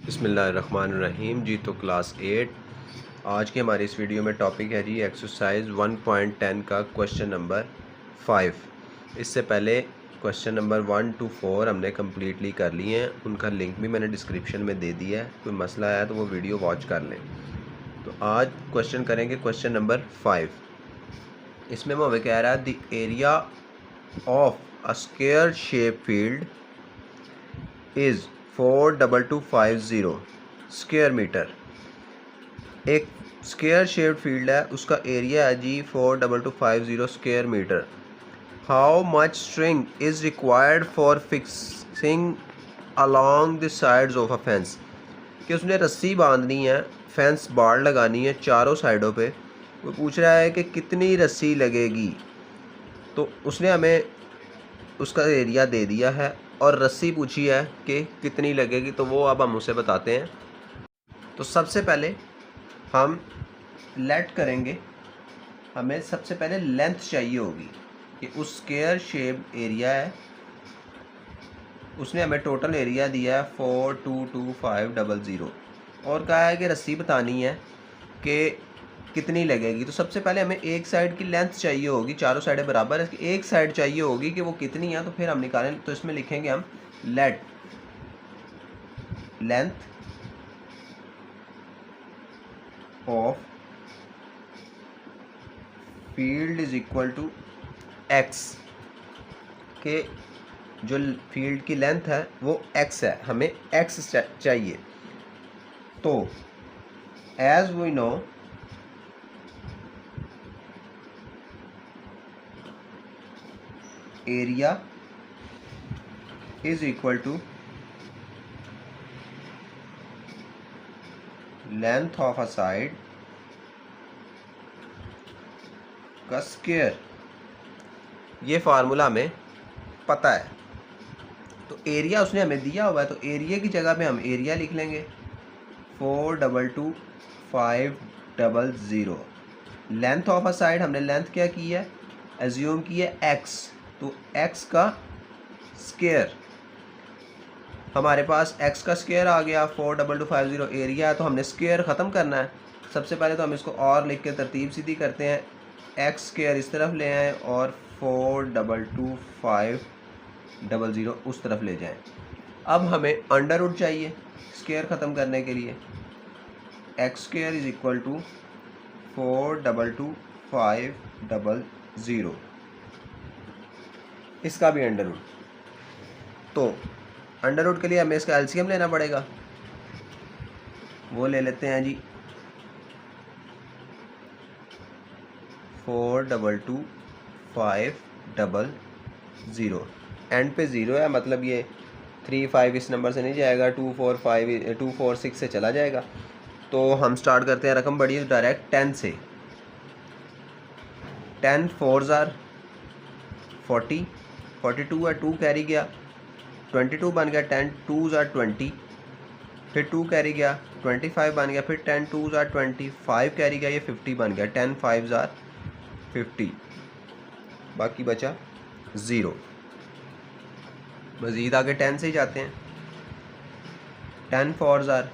बिस्मिल्लाहिर्रहमानिर्रहीम जी। तो क्लास 8 आज की हमारी इस वीडियो में टॉपिक है जी एक्सरसाइज 1.10 का क्वेश्चन नंबर 5। इससे पहले क्वेश्चन नंबर 1 to 4 हमने कम्प्लीटली कर लिए हैं, उनका लिंक भी मैंने डिस्क्रिप्शन में दे दिया है। कोई मसला आया तो वो वीडियो वॉच कर लें। तो आज क्वेश्चन करेंगे क्वेश्चन नंबर 5। इसमें वो हमें कह रहा है the area of a square shape field is 42250 square metre. एक स्क्वायर शेप्ड फील्ड है, उसका एरिया है जी 42250 square metre. How much string is required for fixing along the sides of a fence. कि उसने रस्सी बांधनी है, फेंस बाड़ लगानी है चारों साइडों पे। वो पूछ रहा है कि कितनी रस्सी लगेगी। तो उसने हमें उसका एरिया दे दिया है और रस्सी पूछी है कि कितनी लगेगी, तो वो अब हम उसे बताते हैं। तो सबसे पहले हम लेट करेंगे, हमें सबसे पहले लेंथ चाहिए होगी कि उस स्क्वायर शेप एरिया है, उसने हमें टोटल एरिया दिया है 42250 और कहा है कि रस्सी बतानी है कि कितनी लगेगी। तो सबसे पहले हमें एक साइड की लेंथ चाहिए होगी, चारों साइडें बराबर है, एक साइड चाहिए होगी कि वो कितनी है। तो फिर हम निकालें, तो इसमें लिखेंगे हम let length of field is equal to x, के जो फील्ड की लेंथ है वो x है, हमें x चाहिए। तो as we know area is equal to length of a side का स्क्वायर, ये फार्मूला हमें पता है। तो एरिया उसने हमें दिया हुआ है, तो एरिया की जगह पे हम एरिया लिख लेंगे 42250। लेंथ ऑफ अ साइड हमने लेंथ क्या की है, एज्यूम की है x, तो x का स्क्वायर, हमारे पास x का स्क्वायर आ गया 42250 एरिया है। तो हमने स्क्वायर ख़त्म करना है। सबसे पहले तो हम इसको और लिख के तरतीब सीधी करते हैं, x स्क्वायर इस तरफ ले आएँ और 42250 उस तरफ ले जाएं। अब हमें अंडर रूट चाहिए स्क्वायर ख़त्म करने के लिए। X square is equal to 42250, इसका भी अंडर रूट। तो अंडर रूट के लिए हमें इसका एलसीएम लेना पड़ेगा, वो ले लेते हैं जी 42250। एंड पे ज़ीरो है, मतलब ये 35 इस नंबर से नहीं जाएगा, 246 से चला जाएगा। तो हम स्टार्ट करते हैं, रकम बढ़ी डायरेक्ट 10 से। 10 4s आर 40, 42 है, 2 कैरी गया, 22 बन गया, 10 2s आर 20, फिर 2 कैरी गया, 25 बन गया, फिर 10 2s आर 20, 5 कैरी गया, ये 50 बन गया, 10 5s आर 50, बाकी बचा 0। मज़ीद आगे 10 से ही जाते हैं। 10 4s आर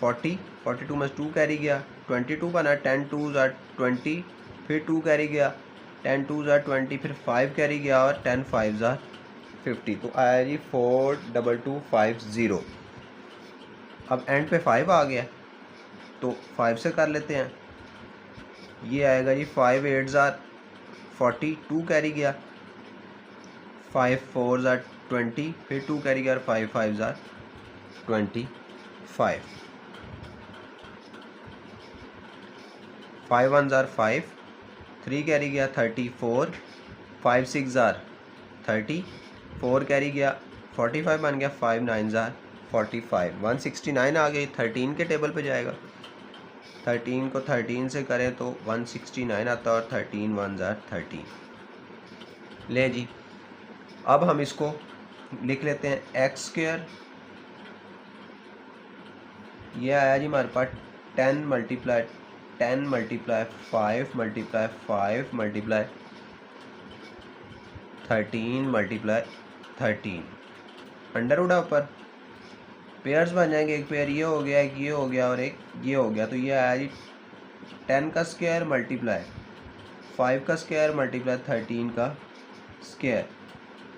40, 42 में 2 कैरी गया, 22 बना, 10 2s आर 20, फिर 2 कैरी गया, 10 2s आर 20, फिर 5 कैरी गया और 10 5s आर 50। तो आया जी 42250। अब एंड पे 5 आ गया, तो 5 से कर लेते हैं। ये आएगा जी 5 8s आर 40, 2 कैरी गया, 5 4s आर 20, फिर 2 कैरी गया और 5 5s are 25, 5 1s are 5, 3 carry गया 34, 5 6s आर 30, 4 कैरी गया 45 बन गया, 5 9s आर 45, 169 आ गई। 13 के टेबल पे जाएगा, 13 को 13 से करें तो 169 आता है और 13 1s आर 13। ले जी, अब हम इसको लिख लेते हैं एक्स स्क्वायर। ये आया जी हमारे पास 10 multiply 10 multiply 5 multiply 5 multiply 13 multiply 13, under root है ऊपर पेयर्स बन जाएंगे, एक पेयर ये हो गया, एक ये हो गया और एक ये हो गया। तो ये आया जी 10 का स्क्वायर मल्टीप्लाई 5 का स्क्वायर मल्टीप्लाई 13 का स्क्वायर,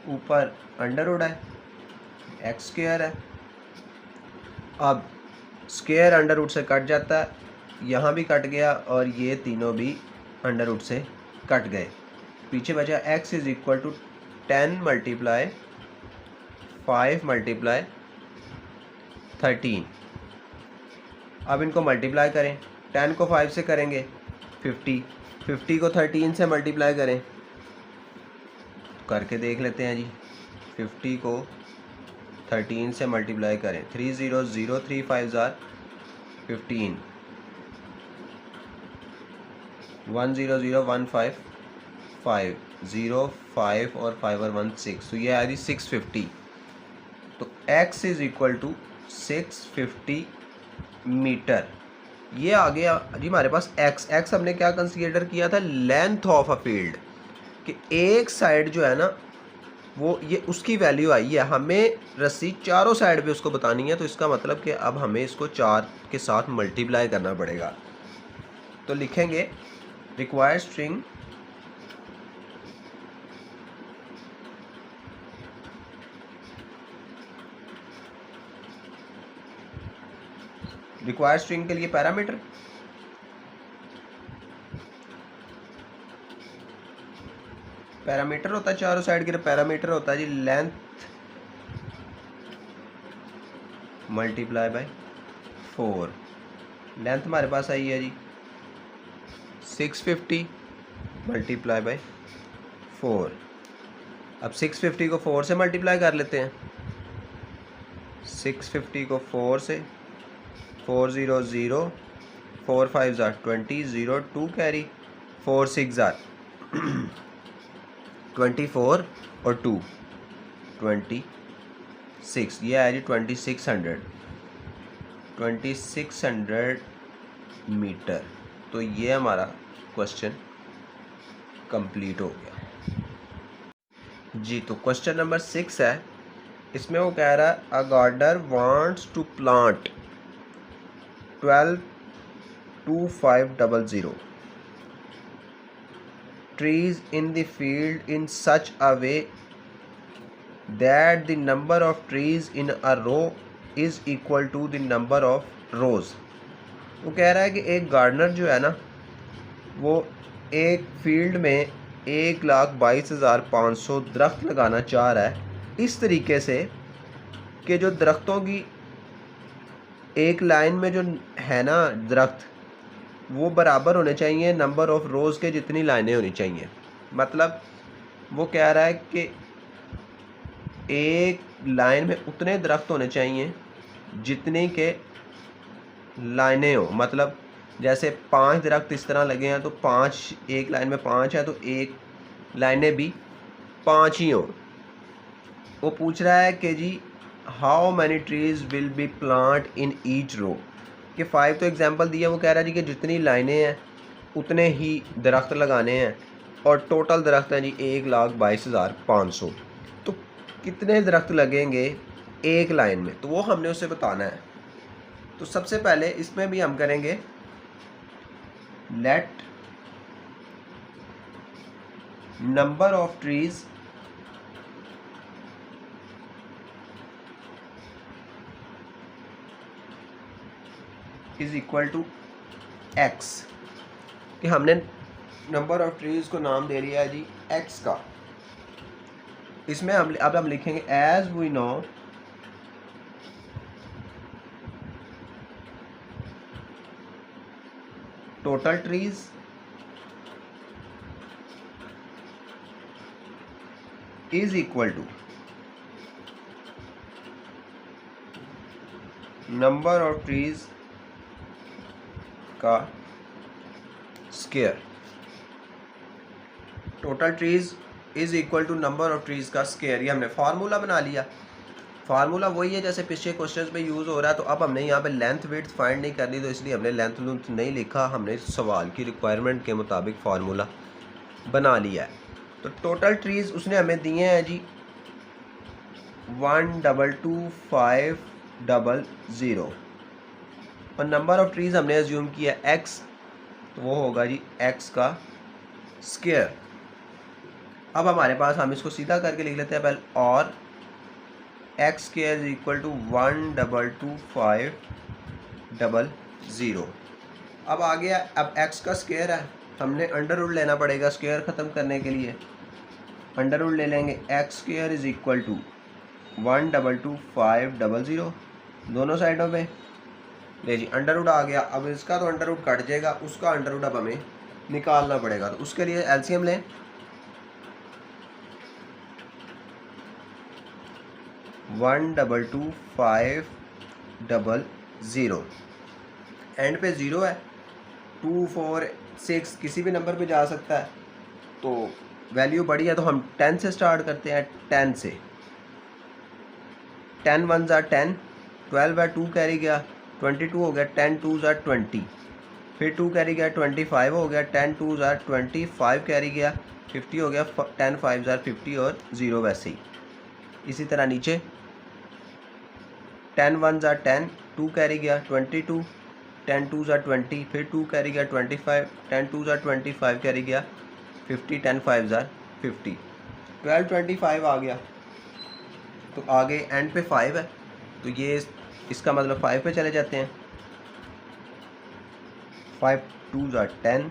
ऊपर अंडर रूट है, एक्स स्क्वायर है। अब स्क्वायर अंडर रूट से कट जाता है, यहाँ भी कट गया और ये तीनों भी अंडर रूट से कट गए। पीछे बचा x is equal to 10 multiply 5 multiply 13। अब इनको मल्टीप्लाई करें, 10 को 5 से करेंगे 50, 50 को 13 से मल्टीप्लाई करें, करके देख लेते हैं जी। 50 को 13 से मल्टीप्लाई करें, 3 0 0 3 5 जार 15, 1 0 0 1 5 5 0 5 और 5 और 1 6। तो ये आ रही 650। तो x is equal to 650 metre. ये आ गया जी हमारे पास x हमने क्या कंसीडर किया था, लेंथ ऑफ अ फील्ड, कि एक साइड जो है ना वो ये उसकी वैल्यू आई है, हमें रस्सी चारों साइड पे उसको बतानी है। तो इसका मतलब कि अब हमें इसको 4 के साथ मल्टीप्लाई करना पड़ेगा। तो लिखेंगे रिक्वायर्ड स्ट्रिंग के लिए पैरामीटर, होता है चारों साइड के लिए पैरामीटर होता है जी लेंथ मल्टीप्लाई बाय 4। लेंथ हमारे पास आई है जी 650 मल्टीप्लाई बाय 4। अब 650 को 4 से मल्टीप्लाई कर लेते हैं, 650 को 4 से, 4 0 0 4 5 जार 20 0 2 कैरी 4 6 जार 24 और 2 26। ये है जी 2600 मीटर। तो ये हमारा क्वेश्चन कंप्लीट हो गया जी। तो क्वेश्चन नंबर 6 है, इसमें वो कह रहा है a gardener wants to plant 122500 trees in the field in such a way that the number of trees in a row is equal to the number of rows। वो कह रहा है कि एक गार्डनर जो है ना वो एक फील्ड में 1,22,500 दरख्त लगाना चाह रहा है, इस तरीके से कि जो दरख्तों की एक लाइन में जो है ना दरख्त वो बराबर होने चाहिए नंबर ऑफ रोज़ के जितनी लाइनें होनी चाहिए। मतलब वो कह रहा है कि एक लाइन में उतने दरख्त होने चाहिए जितने के लाइनें हो। मतलब जैसे 5 दरख्त इस तरह लगे हैं तो 5 एक लाइन में 5 है तो एक लाइनें भी 5 ही हों। वो पूछ रहा है कि जी how many trees will be plant in each row, कि 5 तो एग्जांपल दिया, वो कह रहा है जी कि जितनी लाइनें हैं उतने ही दरख्त लगाने हैं और टोटल दरख्त हैं जी 1,22,500। तो कितने दरख्त लगेंगे एक लाइन में, तो वो हमने उसे बताना है। तो सबसे पहले इसमें भी हम करेंगे let number of trees is equal to x, कि हमने नंबर ऑफ ट्रीज को नाम दे लिया है जी x का। इसमें हम लिखेंगे as we know total trees is equal to number of trees का square. Total trees is equal to number of trees का स्क्वायर। ये हमने फार्मूला बना लिया। फार्मूला वही है जैसे पिछले क्वेश्चंस में यूज़ हो रहा है। तो अब हमने यहाँ पे लेंथ विड्थ फाइंड नहीं करनी, तो इसलिए हमने लेंथ लूंथ नहीं लिखा, हमने सवाल की रिक्वायरमेंट के मुताबिक फार्मूला बना लिया है। तो टोटल ट्रीज़ उसने हमें दिए हैं जी 1,225 0 और नंबर ऑफ ट्रीज हमने एज्यूम किया x, तो वो होगा जी x का स्क्वायर। अब हमारे पास, हम इसको सीधा करके लिख लेते हैं पहले, और x square is equal to 1,225,000। अब आ गया, अब x का स्क्वायर है, हमने अंडर रूट लेना पड़ेगा स्क्वायर ख़त्म करने के लिए। अंडर रूट ले लेंगे, x square is equal to 1,225,000 दोनों साइडों पे। ले जी, अंडर रूट आ गया। अब इसका तो अंडर रूट कट जाएगा, उसका अंडर रूट अब हमें निकालना पड़ेगा। तो उसके लिए एलसीएम लें, 1,225,000 एंड पे 0 है, 2, 4, 6 किसी भी नंबर पे जा सकता है। तो वैल्यू बड़ी है तो हम 10 से स्टार्ट करते हैं। 10 से 10 1 ज़ा 10, 12 है, 2 कैरी गया, 22 हो गया, 10 2 ज़ा 20, फिर 2 कैरी गया, 25 हो गया, 10 2 ज़ा 25 कैरी गया, 50 हो गया, 10 5 ज़ा 50 और 0 वैसे ही। इसी तरह नीचे 10 1 ज़ा 10, 2 कैरी गया, 22, 10 2 ज़ा 20, फिर 2 कैरी गया, 25, 10 2 ज़ा 25 कैरी गया, 50, 10 5 ज़ा 50, 12 25 आ गया। तो आगे एंड पे 5 है, तो ये इसका मतलब 5 पे चले जाते हैं। 5 2 ज़ा 10,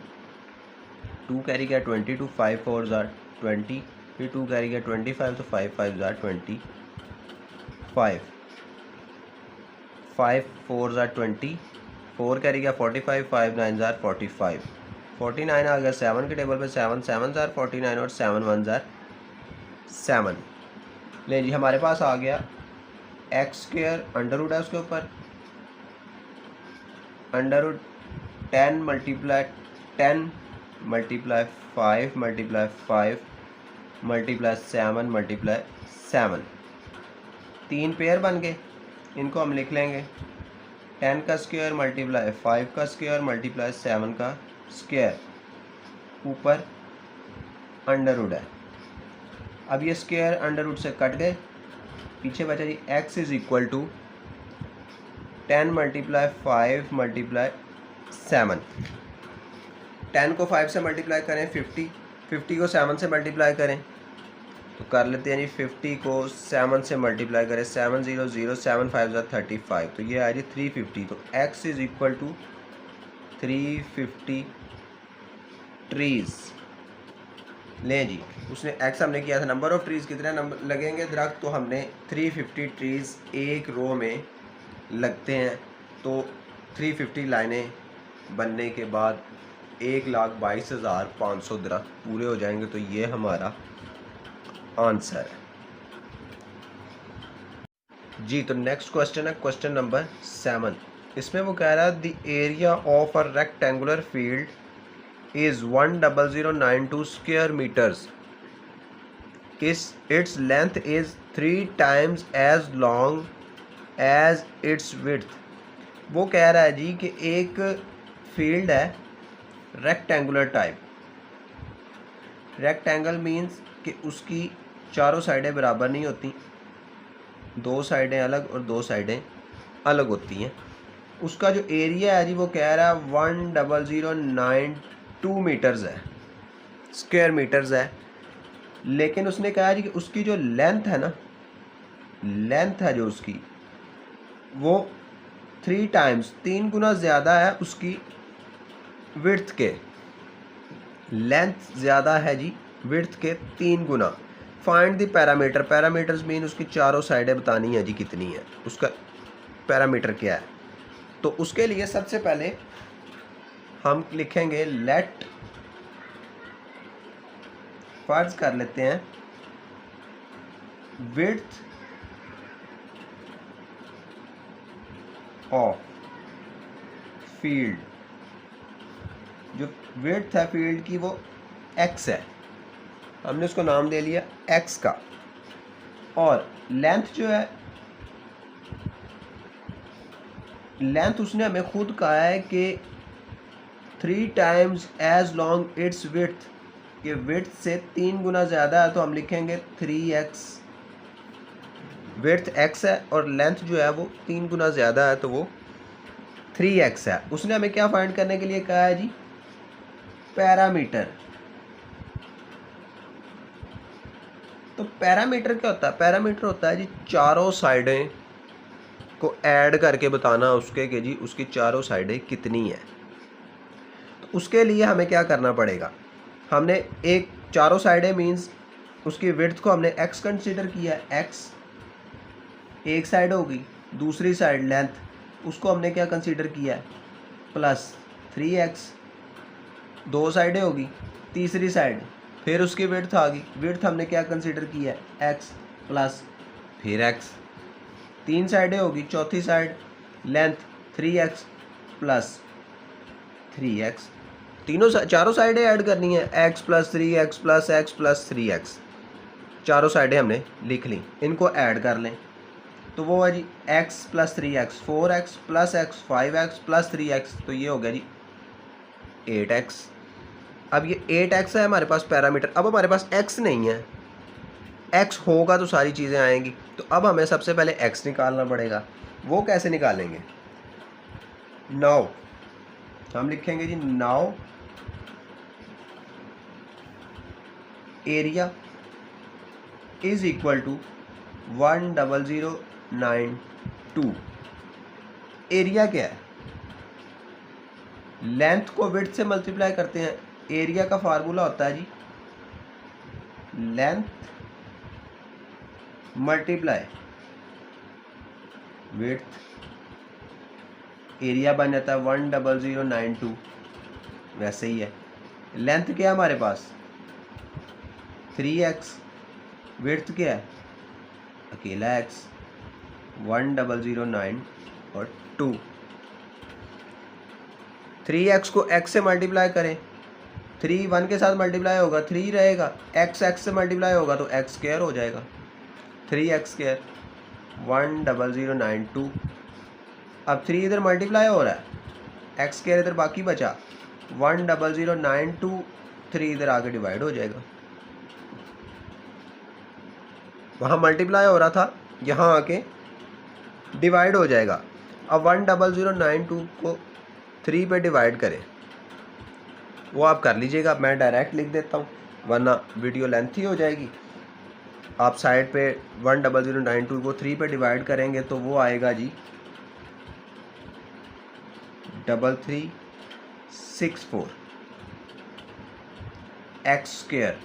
2 कैरी गया 22, 5 4 ज़ा 20, फिर 2 कैरी गया 25, तो 5 5 ज़ा 25, 5 4 ज़ा 20, 4 कैरी गया 45, 5 9 ज़ा 45, 49 आ गया 7 के टेबल पे, 7 7 ज़ा 49 और 7 1 ज़ा 7। ले जी, हमारे पास आ गया एक्स स्क्वायर, अंडर रूट है उसके ऊपर, under root 10 multiply 10 multiply 5 multiply 5 multiply 7 multiply 7, 3 pair बन गए। इनको हम लिख लेंगे 10 का स्क्वायर मल्टीप्लाई 5 का स्क्वायर मल्टीप्लाई 7 का स्क्वायर, ऊपर अंडर रूट है। अब ये स्क्वायर अंडर रूट से कट गए, पीछे बचा जी x is equal to 10 multiply 5 multiply 7। 10 को 5 से मल्टीप्लाई करें 50, 50 को 7 से मल्टीप्लाई करें तो कर लेते हैं जी 50 को 7 से मल्टीप्लाई करें, 7 0 0 7 5 ज़ा 35, तो ये आया जी 350। तो x is equal to 350 trees. लें जी, उसने x हमने किया था नंबर ऑफ़ ट्रीज़ कितने नंबर लगेंगे दरख्त, तो हमने 350 ट्रीज़ एक रो में लगते हैं। तो 350 लाइनें बनने के बाद 1,22,500 दरख्त पूरे हो जाएंगे। तो ये हमारा आंसर है जी। तो नेक्स्ट क्वेश्चन है क्वेश्चन नंबर 7। इसमें वो कह रहा है the area of a rectangular field is 10092 square meters. Its length is 3 times as long as its width. वो कह रहा है जी कि एक फील्ड है रेक्टेंगुलर टाइप। रेक्टेंगल मीन्स कि उसकी चारों साइडें बराबर नहीं होती, 2 साइडें अलग और 2 साइडें अलग होती हैं। उसका जो एरिया है जी वो कह रहा है 10092 मीटर्स है, स्क्वायर मीटर्स है। लेकिन उसने कहा जी कि उसकी जो लेंथ है ना, लेंथ है जो उसकी वो 3 टाइम्स 3 गुना ज़्यादा है उसकी विड्थ के। लेंथ ज़्यादा है जी विड्थ के 3 गुना। Find the parameter, parameters mean उसकी चारों साइडें बतानी है जी कितनी है, उसका पैरामीटर क्या है। तो उसके लिए सबसे पहले हम लिखेंगे लेट, फर्ज कर लेते हैं विड्थ ऑफ फील्ड, जो विड्थ है फील्ड की वो x है, हमने उसको नाम दे लिया x का। और लेंथ जो है, लेंथ उसने हमें खुद कहा है कि 3 times as long its width, के विड्थ से 3 गुना ज़्यादा है। तो हम लिखेंगे 3x विड्थ x है और लेंथ जो है वो 3 गुना ज़्यादा है, तो वो 3x है। उसने हमें क्या फाइंड करने के लिए कहा है जी? पैरामीटर। तो पैरामीटर क्या होता है? पैरामीटर होता है जी चारों साइडें को ऐड करके बताना उसके कि जी उसकी चारों साइडें कितनी है। तो उसके लिए हमें क्या करना पड़ेगा? हमने एक चारों साइडें मीन्स उसकी विड्थ को हमने x कंसीडर किया है, x एक साइड होगी, दूसरी साइड लेंथ उसको हमने क्या कंसीडर किया है? Plus 3x। दो साइडें होगी, तीसरी साइड फिर उसकी विड्थ आ गई, विड्थ हमने क्या कंसीडर किया है? x प्लस फिर x। तीन साइडें होगी, चौथी side length 3x plus 3x। चारों साइडें ऐड करनी है, x plus 3x plus x plus 3x। चारों साइडें हमने लिख ली, इनको ऐड कर लें तो वो है जी x plus 3x 4x plus x 5x plus 3x, तो ये हो गया जी 8x। अब ये 8x है हमारे पास पैरामीटर। अब हमारे पास x नहीं है, x होगा तो सारी चीज़ें आएंगी। तो अब हमें सबसे पहले x निकालना पड़ेगा। वो कैसे निकालेंगे? नाउ हम लिखेंगे जी now area is equal to 10092। Area क्या है? लेंथ को विड्थ से मल्टीप्लाई करते हैं। एरिया का फार्मूला होता है जी लेंथ मल्टीप्लाई विड्थ, एरिया बन जाता है 10092। वैसे ही है, लेंथ क्या है हमारे पास? 3x, विड्थ क्या है? अकेला x, 1009 और 2। 3x को x से मल्टीप्लाई करें, 3 1 के साथ मल्टीप्लाई होगा 3 रहेगा, x x से मल्टीप्लाई होगा तो x स्क्वायर हो जाएगा, 3x स्क्वायर 10092। अब 3 इधर मल्टीप्लाई हो रहा है, x स्क्वायर इधर बाकी बचा 10092, 3 इधर आगे डिवाइड हो जाएगा। वहाँ मल्टीप्लाई हो रहा था, यहाँ आके डिवाइड हो जाएगा। अब 10092 को 3 पे डिवाइड करें, वो आप कर लीजिएगा, मैं डायरेक्ट लिख देता हूँ वरना वीडियो लेंथी हो जाएगी। आप साइड पे 10092 को 3 पे डिवाइड करेंगे तो वो आएगा जी 3364 x स्क्वायर।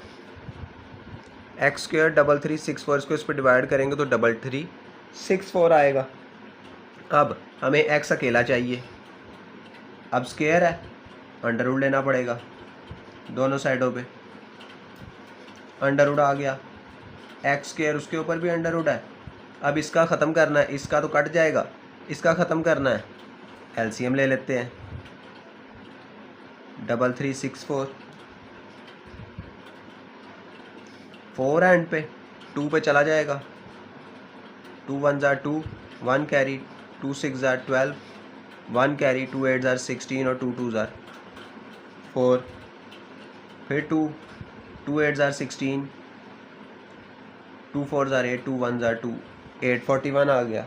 x स्क्वायर 3364, इसको इस पर डिवाइड करेंगे तो 3364 आएगा। अब हमें x अकेला चाहिए, अब स्क्वायर है अंडर रूट लेना पड़ेगा दोनों साइडों पे, अंडर रूट आ गया, x स्क्वायर उसके ऊपर भी अंडर रूट है। अब इसका ख़त्म करना है, इसका तो कट जाएगा, इसका ख़त्म करना है, एलसीएम ले लेते हैं 3364, 4 एंड पे 2 पे चला जाएगा, 2 1 ज़ार 2, 1 कैरी, 2 6 ज़ार 12, 1 कैरी, 2 8 ज़ार 16 और 2 2 ज़ार 4, फिर 2 2 8 ज़ार 16, 2 4 ज़ार 8, 2 1 ज़ार 2, 841 आ गया।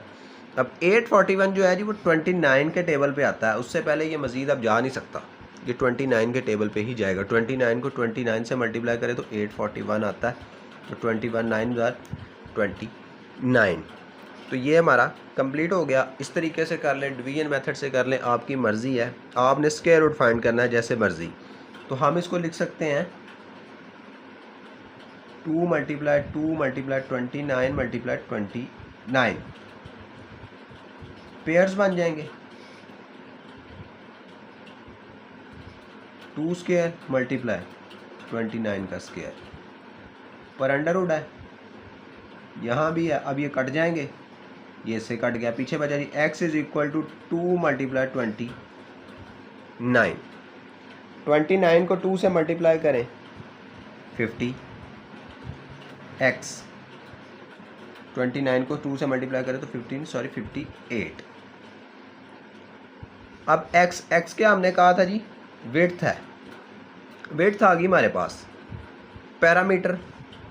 अब 841 जो है जी वो 29 के टेबल पे आता है, उससे पहले ये मज़ीद अब जा नहीं सकता, ये 29 के टेबल पे ही जाएगा। 29 को 29 से मल्टीप्लाई करें तो 841 आता है, तो 21 9 ज़ार 29। तो ये हमारा कंप्लीट हो गया। इस तरीके से कर लें, डिवीजन मेथड से कर लें, आपकी मर्ज़ी है, आपने स्क्वायर रूट फाइंड करना है जैसे मर्ज़ी। तो हम इसको लिख सकते हैं 2 मल्टीप्लाई 29 मल्टीप्लाई 29, पेयर्स बन जाएंगे, 2 स्क्वायर मल्टीप्लाई 29 का स्क्वायर, पर अंडर रूट है, यहाँ भी है। अब ये कट जाएंगे, ये से कट गया, पीछे बचा जी x is equal to 2 multiply 29। 29 को 2 से मल्टीप्लाई करें 50, x 29 को 2 से मल्टीप्लाई करें तो 58। अब x क्या हमने कहा था जी? विड्थ है, विड्थ आ गई हमारे पास। पैरामीटर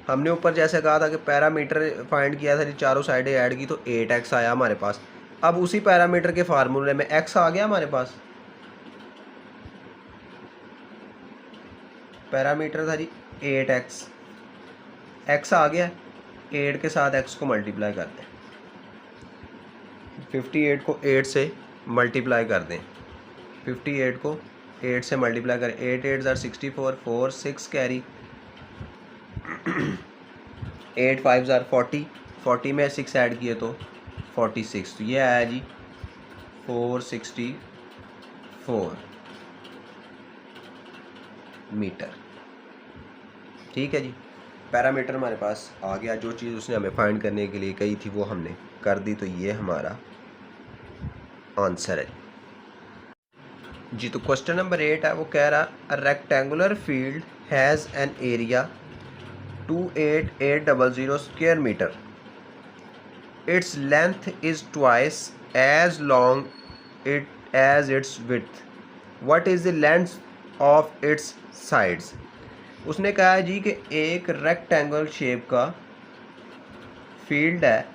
हमने ऊपर जैसे कहा था कि पैरामीटर फाइंड किया था जी, चारों साइडें ऐड की तो 8x आया हमारे पास। अब उसी पैरामीटर के फार्मूले में x आ गया हमारे पास, पैरामीटर था जी 8x, x आ गया, 8 के साथ x को मल्टीप्लाई कर दें, 58 को 8 से मल्टीप्लाई कर दें, 58 को 8 से मल्टीप्लाई करें, 8 8 ज़ार 64, 4 6 कैरी, 8 5 ज़ार 40, 40 में 6 ऐड किए तो 46, तो ये आया जी 464 मीटर। ठीक है जी, पैरामीटर हमारे पास आ गया, जो चीज़ उसने हमें फाइंड करने के लिए कही थी वो हमने कर दी, तो ये हमारा आंसर है जी। तो क्वेश्चन नंबर 8 है, वो कह रहा a rectangular field has an area 28800 square metre, its length is twice as long it as its width, what is the length of its sides. उसने कहा है जी कि एक रेक्टेंगल शेप का फील्ड है,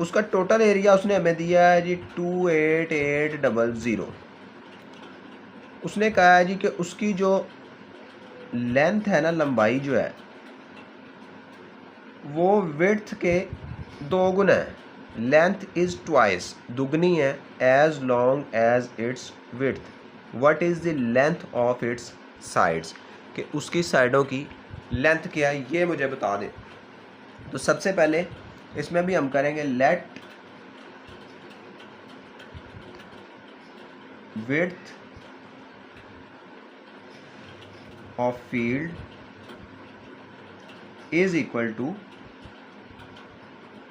उसका टोटल एरिया उसने हमें दिया है जी 28800। उसने कहा है जी कि उसकी जो लेंथ है ना, लंबाई जो है वो विड्थ के 2 गुना है, लेंथ इज ट्वाइस दुगनी है, as long as its width, what is the length of its sides, कि उसकी साइडों की लेंथ क्या है ये मुझे बता दें। तो सबसे पहले इसमें भी हम करेंगे let width of field is equal to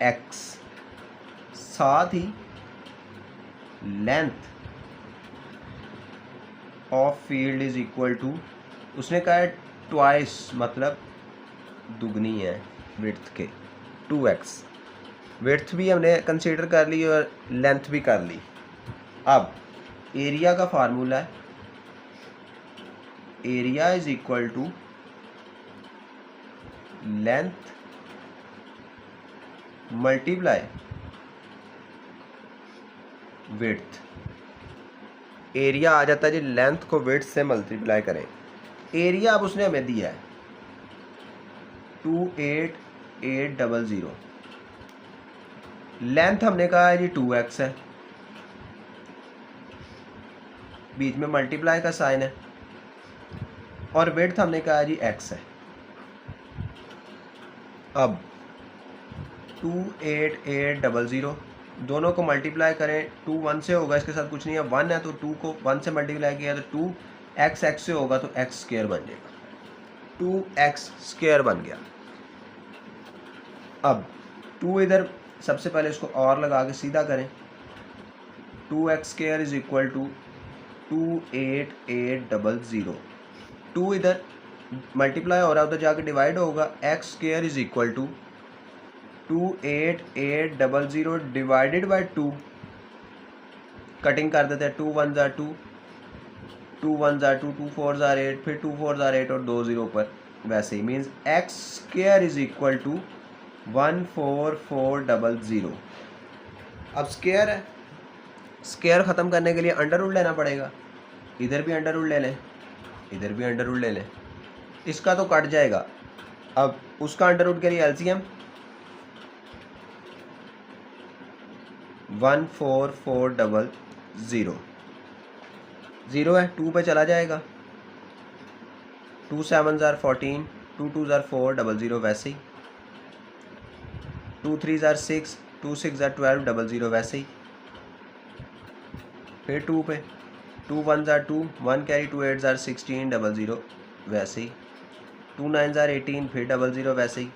x, साथ ही length of field is equal to, उसने कहा है ट्वाइस मतलब दुगनी है विड्थ के, 2x। विड्थ भी हमने कंसीडर कर ली और लेंथ भी कर ली। अब एरिया का फार्मूला है, area is equal to length multiply width. Area आ जाता है जी, लेंथ को विड्थ से मल्टीप्लाई करें। एरिया अब उसने हमें दिया है 28800, लेंथ हमने कहा है जी 2x है, बीच में मल्टीप्लाई का साइन है, और विड्थ हमने कहा है जी x है। अब 28800 दोनों को मल्टीप्लाई करें, 2 1 से होगा, इसके साथ कुछ नहीं है, 1 है तो 2 को 1 से मल्टीप्लाई किया तो 2x x से होगा तो x स्क्वायर बन जाएगा, 2x स्क्वायर बन गया। अब 2 इधर सबसे पहले इसको और लगा के सीधा करें, 2x square is equal to 28800, 2 इधर मल्टीप्लाई हो रहा है उधर जाके डिवाइड होगा, x square is equal to 28800 divided by 2, cutting कर देते हैं, 2 1 ज़ार 2, 2 1 ज़ार 2, 2 4 ज़ार 8, फिर 2 4 ज़ार 8 और 2 0 पर, वैसे ही means x square is equal to 14400। अब स्क्वायर है, स्क्वायर ख़त्म करने के लिए अंडर रूट लेना पड़ेगा, इधर भी अंडर रूट ले लें, इधर भी अंडर रूट ले लें, इसका तो कट जाएगा। अब उसका अंडर रूट के लिए एलसीएम 14400, 0 है, 2 पे चला जाएगा, 2 7 ज़ार 14, 2 2 ज़ार 4 00 वैसे ही, 2 3 ज़ार 6, 2 6 ज़ार 12 00 वैसे ही, फिर 2 पे, 2 1 ज़ार 2, 1 कैरी, 2 8 ज़ार 16 00 वैसे ही, 2 9 ज़ार 18 फिर 00 वैसे ही,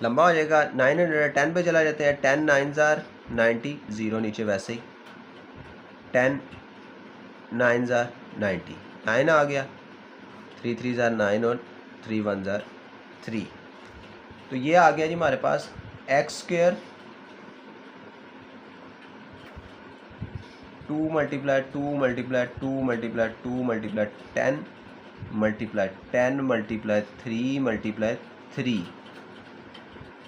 लंबा हो जाएगा, 910 पे चला जाते हैं, 10 9 ज़ार 90, 0 नीचे वैसे ही, 10 9 ज़ार 90, 9 आ गया, 3 3 ज़ार 9 और 3 1 ज़ार 3, तो ये आ गया जी हमारे पास x square 2 multiply 2 multiply 2 multiply 2 multiply 10 multiply 10 multiply 3 multiply 3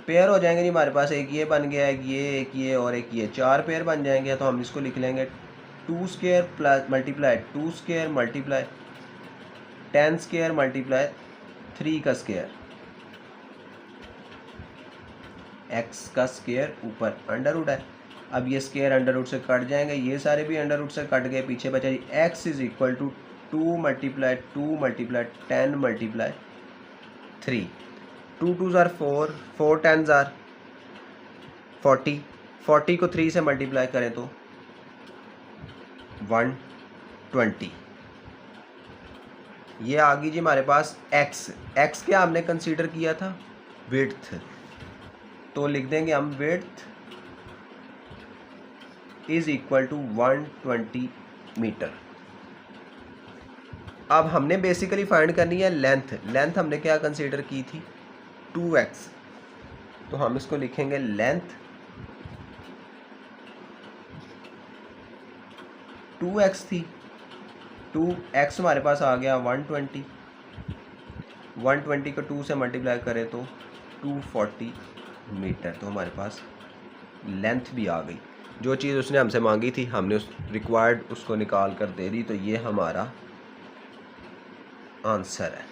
pair हो जाएंगे जी हमारे पास। एक ये बन गया, एक ये और एक ये, 4 पेयर बन जाएंगे। तो हम इसको लिख लेंगे 2 square plus multiply 2 square multiply 10 square multiply 3 का स्क्वायर, x का स्क्वायर ऊपर अंडर रूट है। अब ये स्क्वायर अंडर रूट से कट जाएंगे, ये सारे भी अंडर रूट से कट गए, पीछे बचा जी x is equal to 2 multiply 10 multiply 3। 2 2 ज़ार 4, 4 10 ज़ार 40, 40 को 3 से मल्टीप्लाई करें तो 120। ये आ गई जी हमारे पास x क्या हमने कंसीडर किया था, विड्थ। तो लिख देंगे हम width is equal to 120 metre. अब हमने बेसिकली फाइंड करनी है लेंथ हमने क्या कंसीडर की थी, 2x। तो हम इसको लिखेंगे लेंथ 2x थी, 2x हमारे पास आ गया 120, 120 को 2 से मल्टीप्लाई करें तो 240 मीटर। तो हमारे पास लेंथ भी आ गई। जो चीज़ उसने हमसे मांगी थी हमने उस रिक्वायर्ड उसको निकाल कर दे दी। तो ये हमारा आंसर है।